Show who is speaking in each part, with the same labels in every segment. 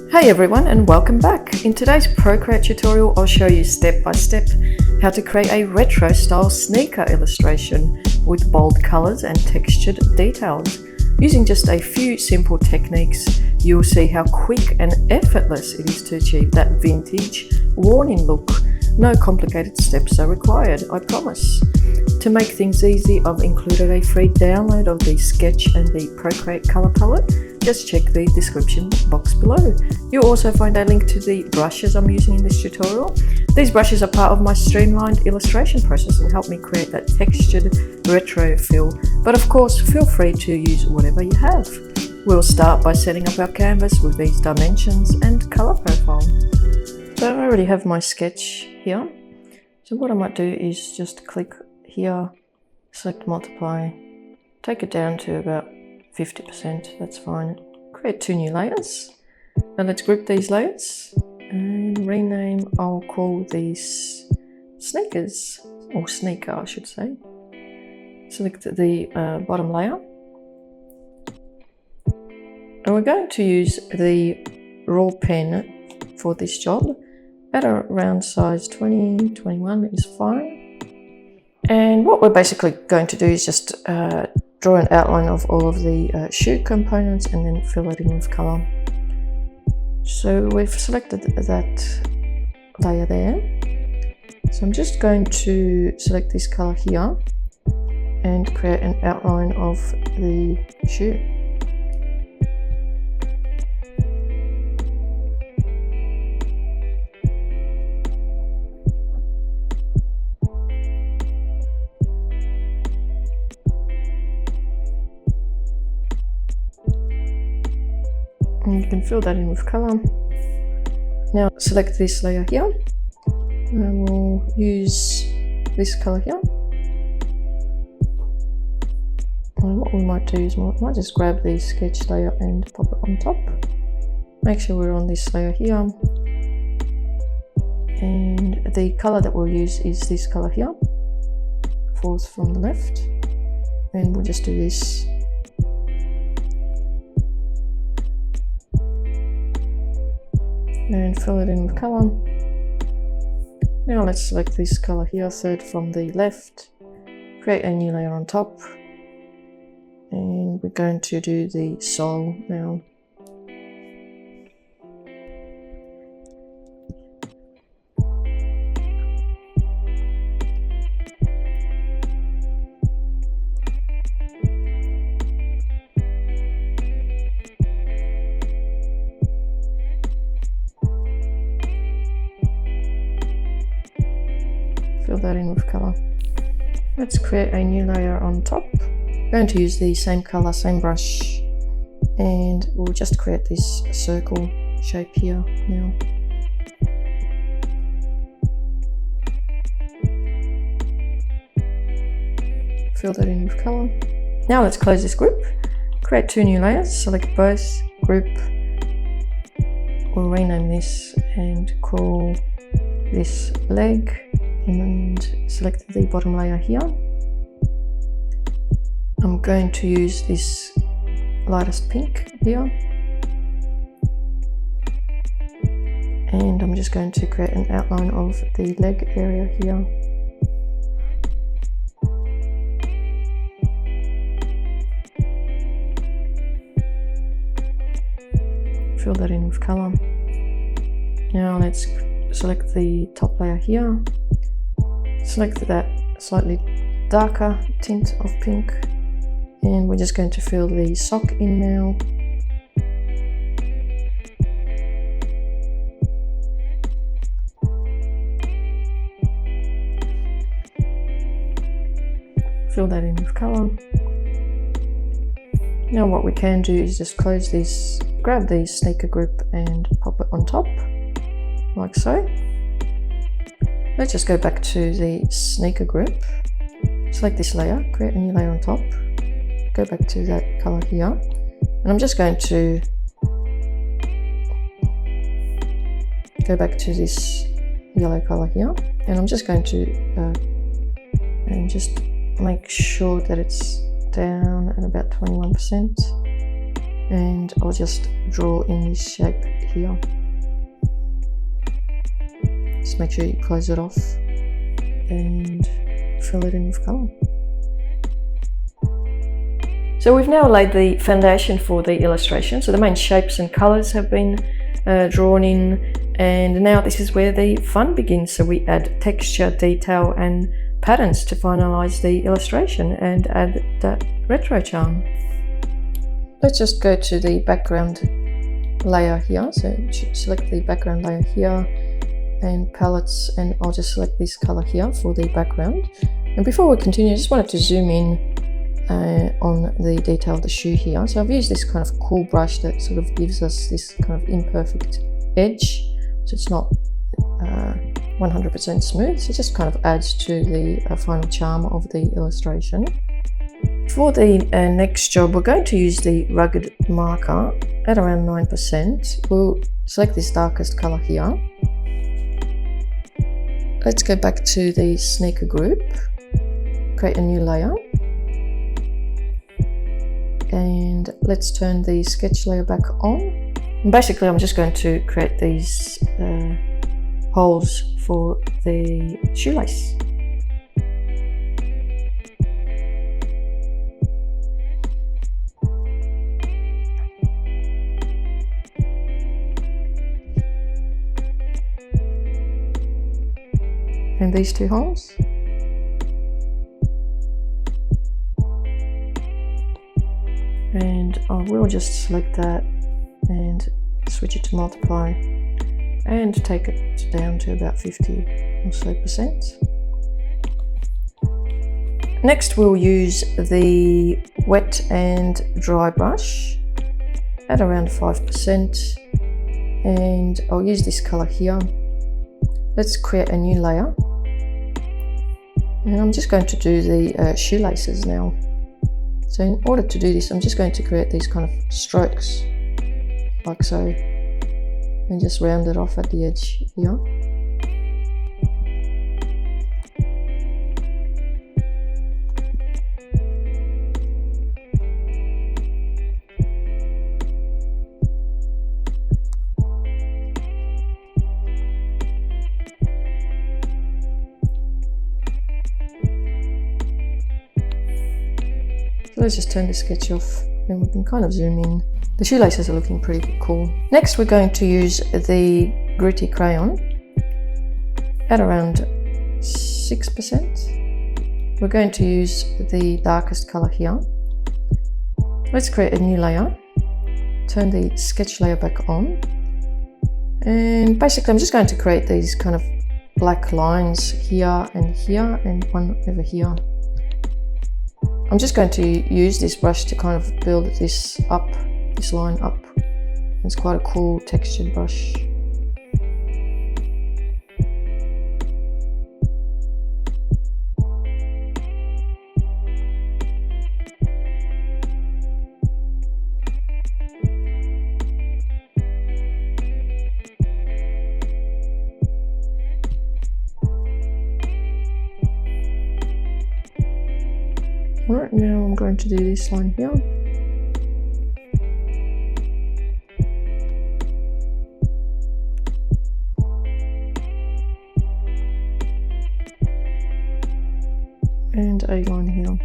Speaker 1: Hey everyone, and welcome back. In today's Procreate tutorial, I'll show you step by step how to create a retro style sneaker illustration with bold colors and textured details. Using just a few simple techniques, you'll see how quick and effortless it is to achieve that vintage, worn-in look. No complicated steps are required, I promise. To make things easy, I've included a free download of the sketch and the Procreate color palette. Just check the description box below. You'll also find a link to the brushes I'm using in this tutorial. These brushes are part of my streamlined illustration process and help me create that textured retro feel. But of course, feel free to use whatever you have. We'll start by setting up our canvas with these dimensions and color profile. So I already have my sketch here. So what I might do is just click here, select multiply, take it down to about 50%, that's fine. Create two new layers. Now let's group these layers and rename. I'll call these sneakers, or sneaker I should say. Select the bottom layer. And we're going to use the raw pen for this job at around size 20, 21 is fine. And what we're basically going to do is just draw an outline of all of the shoe components and then fill it in with color. So we've selected that layer there. So I'm just going to select this color here and create an outline of the shoe. And you can fill that in with color. Now select this layer here, and we'll use this color here. And what we might do is we might just grab the sketch layer and pop it on top. Make sure we're on this layer here. And the color that we'll use is this color here, fourth from the left. And we'll just do this. And fill it in with color. Now let's select this color here, third from the left, create a new layer on top, and we're going to do the sole now. Fill that in with color. Let's create a new layer on top. I'm going to use the same color, same brush, and we'll just create this circle shape here now. Fill that in with color. Now let's close this group. Create two new layers, select both, group. We'll rename this and call this leg. And select the bottom layer here. I'm going to use this lightest pink here. And I'm just going to create an outline of the leg area here. Fill that in with color. Now let's select the top layer here. Select that slightly darker tint of pink, and we're just going to fill the sock in now. Fill that in with color. Now what we can do is just close this, grab the sneaker group and pop it on top, like so. Let's just go back to the sneaker group, select this layer, create a new layer on top, go back to that color here, and I'm just going to go back to this yellow color here, and I'm just going to and just make sure that it's down at about 21%. and I'll just draw in this shape here. Just make sure you close it off and fill it in with colour. So we've now laid the foundation for the illustration. So the main shapes and colours have been drawn in, and now this is where the fun begins. So we add texture, detail and patterns to finalise the illustration and add that retro charm. Let's just go to the background layer here. So select the background layer here and palettes, and I'll just select this colour here for the background. And before we continue, I just wanted to zoom in on the detail of the shoe here. So I've used this kind of cool brush that sort of gives us this kind of imperfect edge, so it's not 100% smooth, so it just kind of adds to the final charm of the illustration. For the next job, we're going to use the rugged marker at around 9%. We'll select this darkest colour here. Let's go back to the sneaker group, create a new layer, and let's turn the sketch layer back on. And basically I'm just going to create these holes for the shoelace. And these two holes. And I will just select that and switch it to multiply and take it down to about 50 or so percent. Next we'll use the wet and dry brush at around 5%, and I'll use this colour here. Let's create a new layer, and I'm just going to do the shoelaces now. So in order to do this, I'm just going to create these kind of strokes like so, and just round it off at the edge here. So let's just turn the sketch off and we can kind of zoom in. The shoelaces are looking pretty cool. Next we're going to use the gritty crayon at around 6%. We're going to use the darkest colour here. Let's create a new layer, turn the sketch layer back on, and basically I'm just going to create these kind of black lines here and one over here. I'm just going to use this brush to kind of build this up, this line up. It's quite a cool textured brush. Alright, now I'm going to do this line here. And a line here.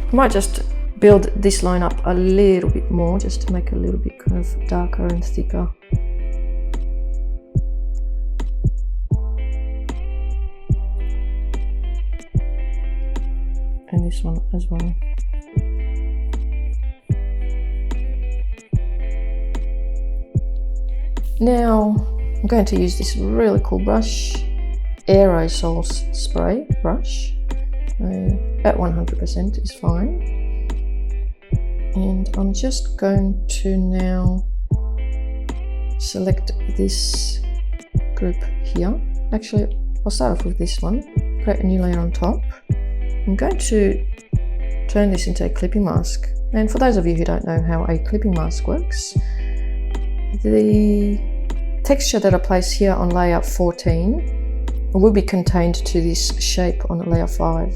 Speaker 1: I might just build this line up a little bit more, just to make it a little bit kind of darker and thicker. And this one as well. Now I'm going to use this really cool brush, aerosol spray brush. At 100% is fine. And I'm just going to now select this group here. Actually, I'll start off with this one, create a new layer on top. I'm going to turn this into a clipping mask. And for those of you who don't know how a clipping mask works, the texture that I place here on layer 14 will be contained to this shape on layer 5.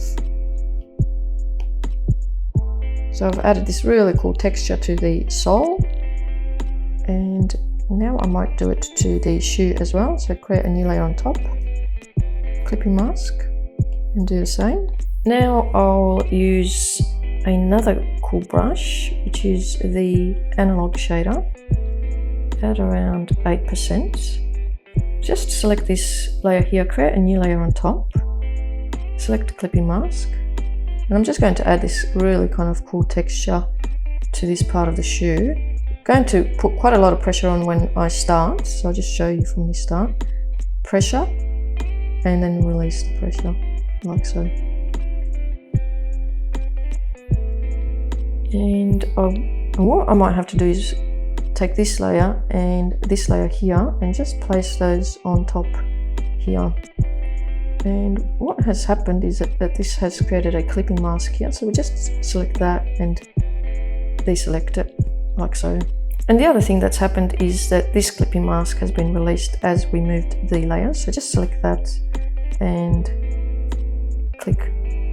Speaker 1: So I've added this really cool texture to the sole, and now I might do it to the shoe as well. So create a new layer on top, clipping mask, and do the same. Now I'll use another cool brush, which is the analog shader at around 8%. Just select this layer here, create a new layer on top, select clipping mask, and I'm just going to add this really kind of cool texture to this part of the shoe. I'm going to put quite a lot of pressure on when I start, so I'll just show you from the start. Pressure, and then release the pressure, like so. And what I might have to do is take this layer and this layer here and just place those on top here. And what has happened is that this has created a clipping mask here, so we just select that and deselect it, like so. And the other thing that's happened is that this clipping mask has been released as we moved the layers, so just select that and click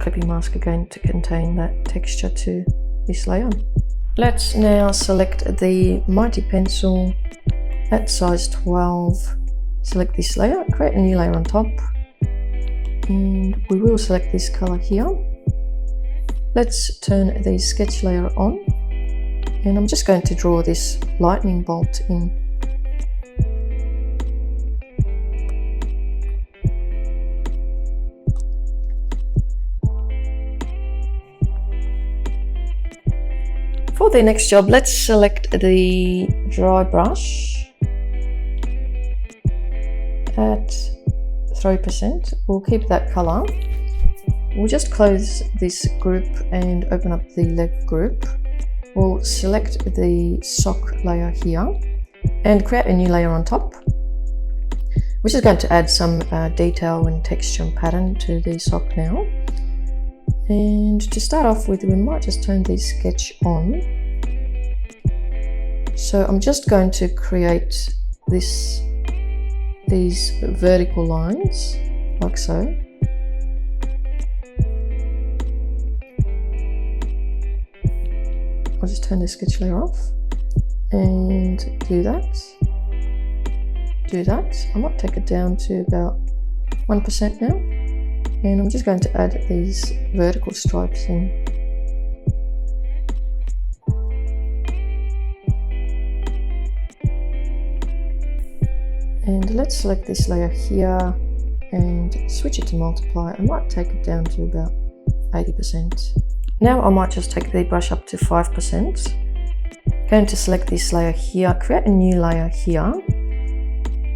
Speaker 1: clipping mask again to contain that texture to this layer. Let's now select the Mighty Pencil at size 12, select this layer, create a new layer on top, and we will select this color here. Let's turn the sketch layer on, and I'm just going to draw this lightning bolt in. For the next job, let's select the dry brush at 3%. We'll keep that color. We'll just close this group and open up the leg group. We'll select the sock layer here and create a new layer on top, which is going to add some detail and texture and pattern to the sock now. And to start off with, we might just turn the sketch on. So I'm just going to create these vertical lines, like so. I'll just turn the sketch layer off and do that. I might take it down to about 1% now. And I'm just going to add these vertical stripes in. And let's select this layer here and switch it to multiply. I might take it down to about 80%. Now I might just take the brush up to 5%. Going to select this layer here, create a new layer here.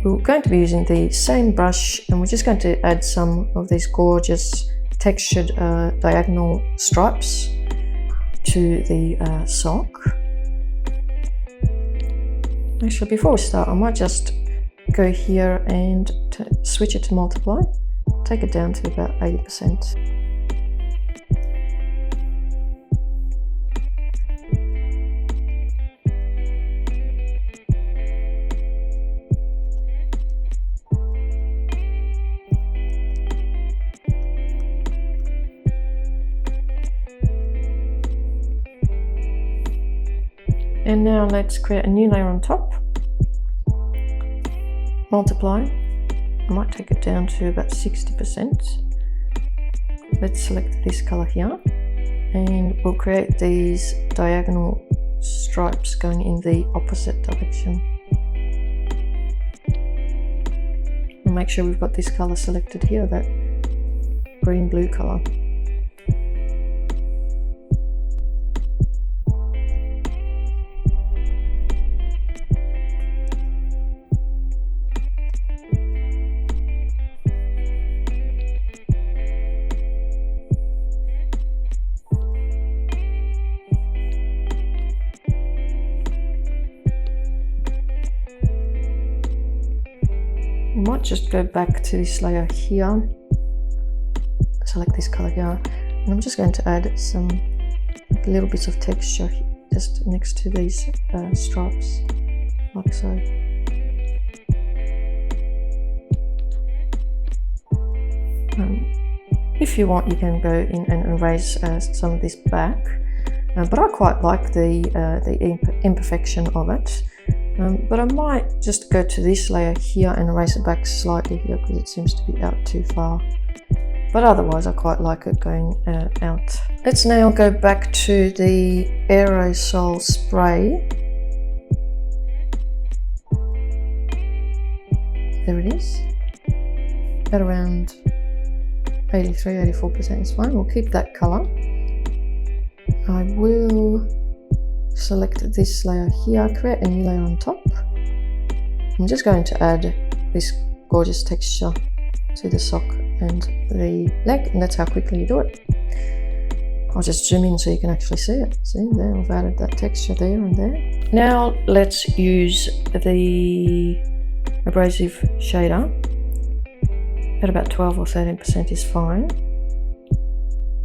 Speaker 1: We're going to be using the same brush, and we're just going to add some of these gorgeous textured diagonal stripes to the sock. Actually, before we start, I might just go here and switch it to multiply, take it down to about 80%. And now let's create a new layer on top. Multiply. I might take it down to about 60%. Let's select this color here, and we'll create these diagonal stripes going in the opposite direction. We'll make sure we've got this color selected here, that green-blue color. I might just go back to this layer here, select this color here, and I'm just going to add some little bits of texture just next to these stripes, like so. If you want, you can go in and erase some of this back, but I quite like the imperfection of it. But I might just go to this layer here and erase it back slightly here because it seems to be out too far. But otherwise I quite like it going out. Let's now go back to the aerosol spray. There it is. At around 83–84% is fine. We'll keep that color. I will select this layer here, create a new layer on top. I'm just going to add this gorgeous texture to the sock and the leg, and that's how quickly you do it. I'll just zoom in so you can actually see it. See there, I've added that texture there and there. Now let's use the abrasive shader. At about 12 or 13% is fine.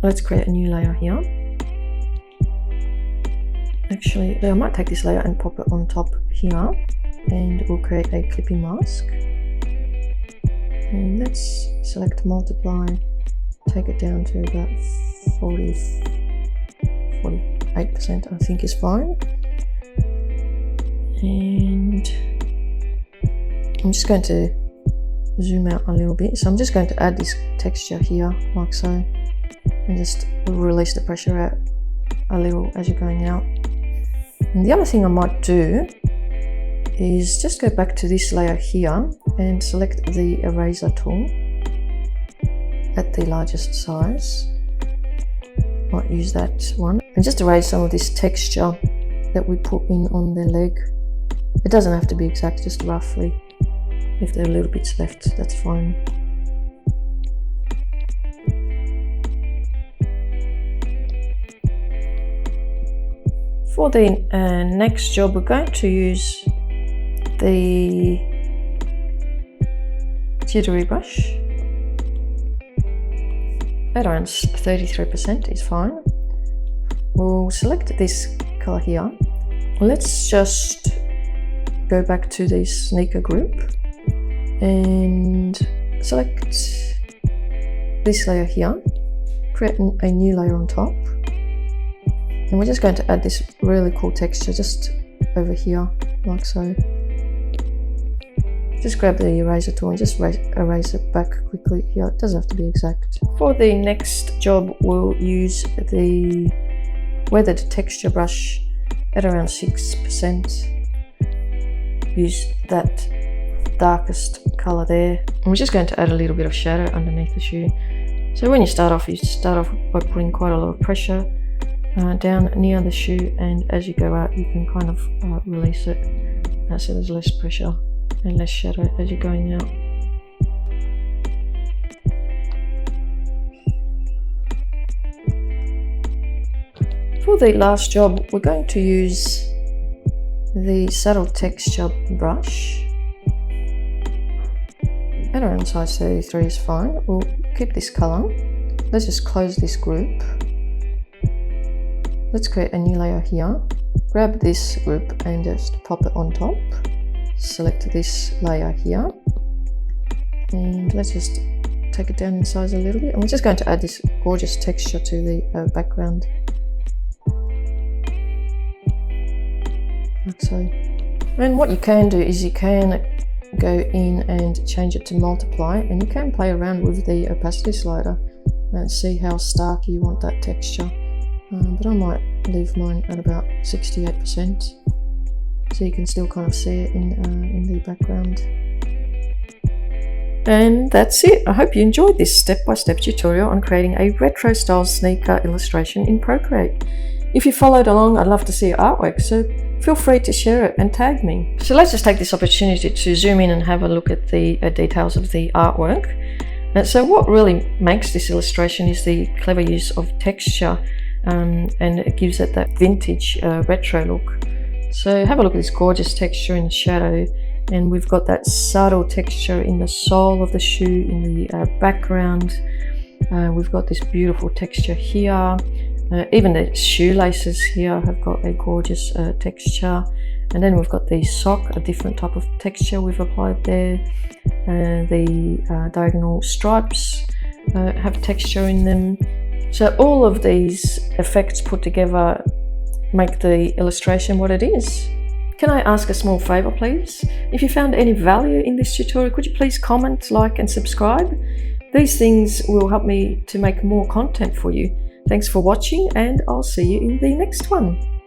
Speaker 1: Let's create a new layer here. Actually, I might take this layer and pop it on top here, and we'll create a clipping mask. And let's select multiply, take it down to about 48% I think is fine. And I'm just going to zoom out a little bit. So I'm just going to add this texture here like so, and just release the pressure out a little as you're going out. And the other thing I might do is just go back to this layer here and select the eraser tool at the largest size. Might use that one and just erase some of this texture that we put in on the leg. It doesn't have to be exact, just roughly. If there are little bits left, that's fine. For the next job, we're going to use the jittery brush. At around 33% is fine. We'll select this color here. Let's just go back to the sneaker group and select this layer here, create a new layer on top, and we're just going to add this really cool texture just over here like so. Just grab the eraser tool and just erase it back quickly here. It doesn't have to be exact. For the next job, we'll use the weathered texture brush at around 6%. Use that darkest color there. And we're just going to add a little bit of shadow underneath the shoe. So when you start off by putting quite a lot of pressure down near the shoe, and as you go out you can kind of release it so there's less pressure and less shadow as you're going out. For the last job, we're going to use the subtle texture brush. At around size 33 is fine. We'll keep this color. Let's just close this group. Let's create a new layer here. Grab this group and just pop it on top. Select this layer here. And let's just take it down in size a little bit. And we're just going to add this gorgeous texture to the background. Like so. And what you can do is you can go in and change it to multiply, and you can play around with the opacity slider and see how stark you want that texture. But I might leave mine at about 68% so you can still kind of see it in the background. And that's it. I hope you enjoyed this step-by-step tutorial on creating a retro style sneaker illustration in Procreate. If you followed along, I'd love to see your artwork, so feel free to share it and tag me. So let's just take this opportunity to zoom in and have a look at the details of the artwork. So what really makes this illustration is the clever use of texture, and it gives it that vintage retro look. So have a look at this gorgeous texture in the shadow, and we've got that subtle texture in the sole of the shoe in the background. We've got this beautiful texture here. Even the shoelaces here have got a gorgeous texture, and then we've got the sock, a different type of texture we've applied there. The diagonal stripes have texture in them. So all of these effects put together make the illustration what it is. Can I ask a small favor, please? If you found any value in this tutorial, could you please comment, like and subscribe? These things will help me to make more content for you. Thanks for watching, and I'll see you in the next one.